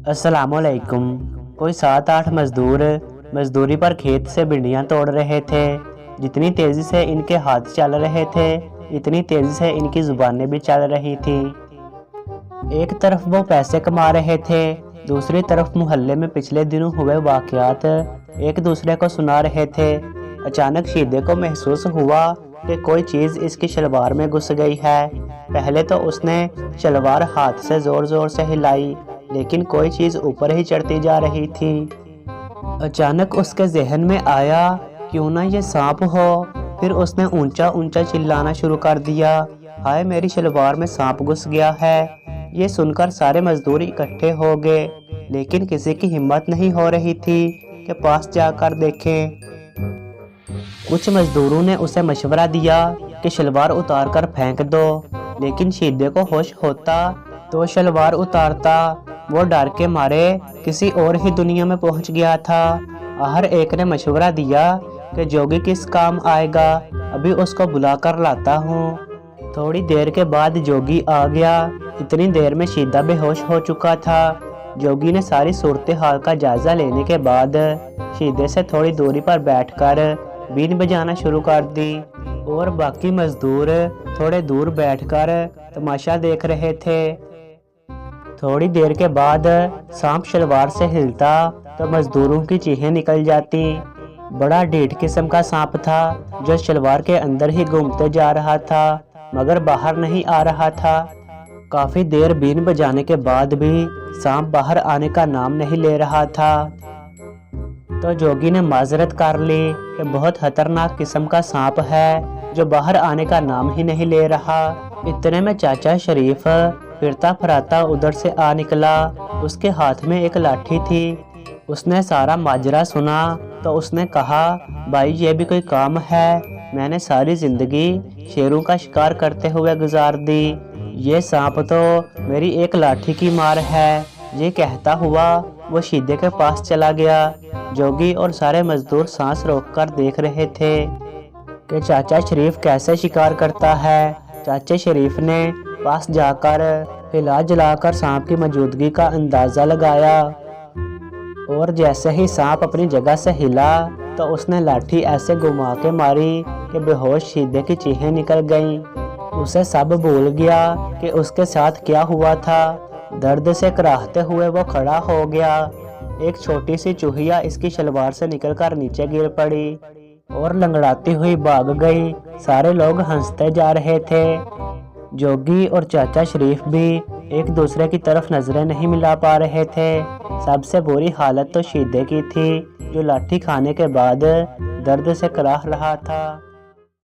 अस्सलाम वालेकुम। कोई 7-8 मजदूर मजदूरी पर खेत से भिंडियाँ तोड़ रहे थे। जितनी तेज़ी से इनके हाथ चल रहे थे इतनी तेज़ी से इनकी ज़ुबानें भी चल रही थी। एक तरफ वो पैसे कमा रहे थे, दूसरी तरफ मोहल्ले में पिछले दिनों हुए वाक़यात एक दूसरे को सुना रहे थे। अचानक शीदे को महसूस हुआ कि कोई चीज़ इसकी शलवार में घुस गई है। पहले तो उसने शलवार हाथ से ज़ोर ज़ोर से हिलाई, लेकिन कोई चीज़ ऊपर ही चढ़ती जा रही थी। अचानक उसके जहन में आया, क्यों ना ये सांप हो। फिर उसने ऊंचा ऊंचा चिल्लाना शुरू कर दिया, हाय मेरी शलवार में सांप घुस गया है। ये सुनकर सारे मजदूर इकट्ठे हो गए, लेकिन किसी की हिम्मत नहीं हो रही थी कि पास जाकर देखें। कुछ मजदूरों ने उसे मशवरा दिया कि शलवार उतार कर फेंक दो, लेकिन शीदे को होश होता तो शलवार उतारता। वो डर के मारे किसी और ही दुनिया में पहुंच गया था। हर एक ने मशवरा दिया कि जोगी किस काम आएगा, अभी उसको बुला कर लाता हूँ। थोड़ी देर के बाद जोगी आ गया। इतनी देर में शीदा बेहोश हो चुका था। जोगी ने सारी सूरत हाल का जायजा लेने के बाद शीदे से थोड़ी दूरी पर बैठकर बीन बजाना शुरू कर दी, और बाकी मजदूर थोड़े दूर बैठकर तमाशा देख रहे थे। थोड़ी देर के बाद सांप शलवार से हिलता तो मजदूरों की चीखें निकल जाती। बड़ा ढीठ किस्म का सांप था जो शलवार के अंदर ही घूमते जा रहा था, मगर बाहर नहीं आ रहा था। काफी देर बीन बजाने के बाद भी सांप बाहर आने का नाम नहीं ले रहा था। तो जोगी ने माजरत कर ली कि बहुत खतरनाक किस्म का सांप है जो बाहर आने का नाम ही नहीं ले रहा। इतने में चाचा शरीफ फिरता फराता उधर से आ निकला। उसके हाथ में एक लाठी थी। उसने सारा माजरा सुना तो उसने कहा, भाई ये भी कोई काम है। मैंने सारी जिंदगी शेरों का शिकार करते हुए गुजार दी, ये सांप तो मेरी एक लाठी की मार है। ये कहता हुआ वो शीदे के पास चला गया। जोगी और सारे मजदूर सांस रोककर देख रहे थे कि चाचा शरीफ कैसे शिकार करता है। चाचा शरीफ ने पास जाकर हिला जलाकर सांप की मौजूदगी का अंदाज़ा लगाया, और जैसे ही सांप अपनी जगह से हिला तो उसने लाठी ऐसे घुमा के मारी कि बेहोश शीदे की चीखें निकल गईं। उसे सब भूल गया कि उसके साथ क्या हुआ था। दर्द से कराहते हुए वो खड़ा हो गया। एक छोटी सी चूहिया इसकी शलवार से निकलकर नीचे गिर पड़ी और लंगड़ाती हुई भाग गई। सारे लोग हंसते जा रहे थे। जोगी और चाचा शरीफ भी एक दूसरे की तरफ नजरें नहीं मिला पा रहे थे। सबसे बुरी हालत तो शीदे की थी, जो लाठी खाने के बाद दर्द से कराह रहा था।